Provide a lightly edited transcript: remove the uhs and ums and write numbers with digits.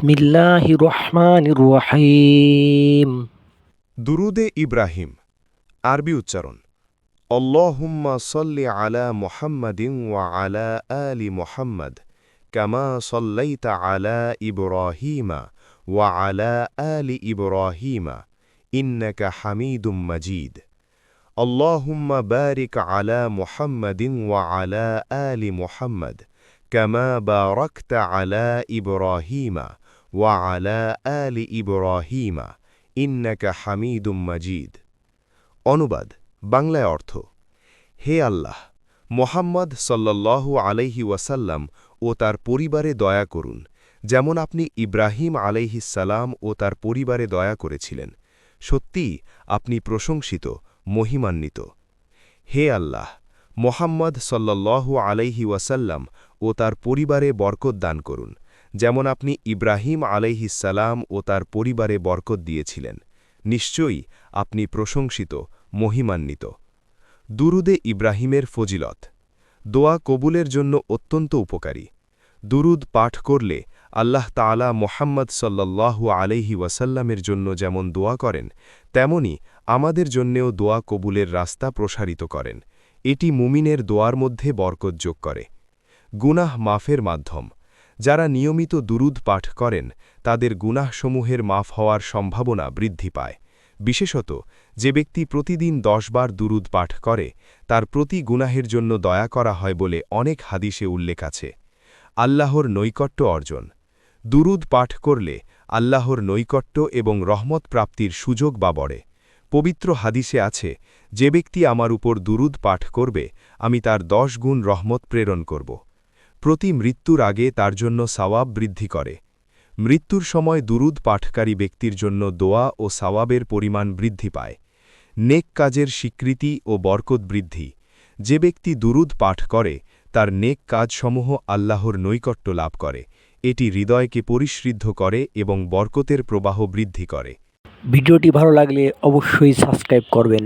বিসমিল্লাহির রহমানির রহিম। দুরুদে ইব্রাহিম আরবি উচ্চারণ আল্লাহুম্মা সাল্লি আলা মুহাম্মাদিন ওয়া আলা আলি মুহাম্মাদ কামা সাল্লাইতা আলা ইব্রাহিমা ওয়া আলা আলি ইব্রাহিমা ইন্নাকা হামিদুম মাজিদ আল্লাহুম্মা বারিক আলা মুহাম্মাদিন ওয়া আলা আলি মুহাম্মাদ কামা বারাকতা আলা ইব্রাহিমা ওয়া আলা আলি ইব্রাহিমা ইন্নাকা হামিদুম মাজিদ। অনুবাদ বাংলায় অর্থ, হে আল্লাহ, মোহাম্মদ সাল্লাল্লাহু আলাইহি ওয়াসাল্লাম ও তার পরিবারে দয়া করুন, যেমন আপনি ইব্রাহিম আলাইহিসসালাম ও তার পরিবারে দয়া করেছিলেন। সত্যিই আপনি প্রশংসিত, মহিমান্বিত। হে আল্লাহ, মোহাম্মদ সাল্লাল্লাহু আলাইহি ওয়াসাল্লাম ও তার পরিবারে বরকত দান করুন, যেমন আপনি ইব্রাহিম আলাইহিসসালাম ও তার পরিবারে বরকত দিয়েছিলেন। নিশ্চয়ই আপনি প্রশংসিত, মহিমান্বিত। দুরুদে ইব্রাহিমের ফজিলত। দোয়া কবুলের জন্য অত্যন্ত উপকারী। দুরুদ পাঠ করলে আল্লাহ তাআলা মোহাম্মদ সাল্লাল্লাহু আলাইহি ওয়াসাল্লামের জন্য যেমন দোয়া করেন, তেমনি আমাদের জন্যেও দোয়া কবুলের রাস্তা প্রসারিত করেন। এটি মুমিনের দোয়ার মধ্যে বরকত যোগ করে। গুনাহ মাফের মাধ্যম। যারা নিয়মিত দুরুদ পাঠ করেন তাদের গুনাহসমূহের মাফ হওয়ার সম্ভাবনা বৃদ্ধি পায়। বিশেষত যে ব্যক্তি প্রতিদিন 10 বার দুরুদ পাঠ করে তার প্রতি গুনাহের জন্য দয়া করা হয় বলে অনেক হাদিসে উল্লেখ আছে। আল্লাহর নৈকট্য অর্জন। দুরুদ পাঠ করলে আল্লাহর নৈকট্য এবং রহমত প্রাপ্তির সুযোগ বাড়ে। পবিত্র হাদিসে আছে, যে ব্যক্তি আমার উপর দুরুদ পাঠ করবে আমি তার 10 গুণ রহমত প্রেরণ করব। প্রতি মৃত্যুর আগে তার জন্য সাওয়াব বৃদ্ধি করে। মৃত্যুর সময় দুরুদ পাঠকারী ব্যক্তির জন্য দোয়া ও সাওয়াবের পরিমাণ বৃদ্ধি পায়। নেক কাজের স্বীকৃতি ও বরকত বৃদ্ধি। যে ব্যক্তি দুরুদ পাঠ করে তার নেক কাজসমূহ আল্লাহর নৈকট্য লাভ করে। এটি হৃদয়কে পরিসমৃদ্ধ করে এবং বরকতের প্রবাহ বৃদ্ধি করে। ভিডিওটি ভালো লাগলে অবশ্যই সাবস্ক্রাইব করবেন।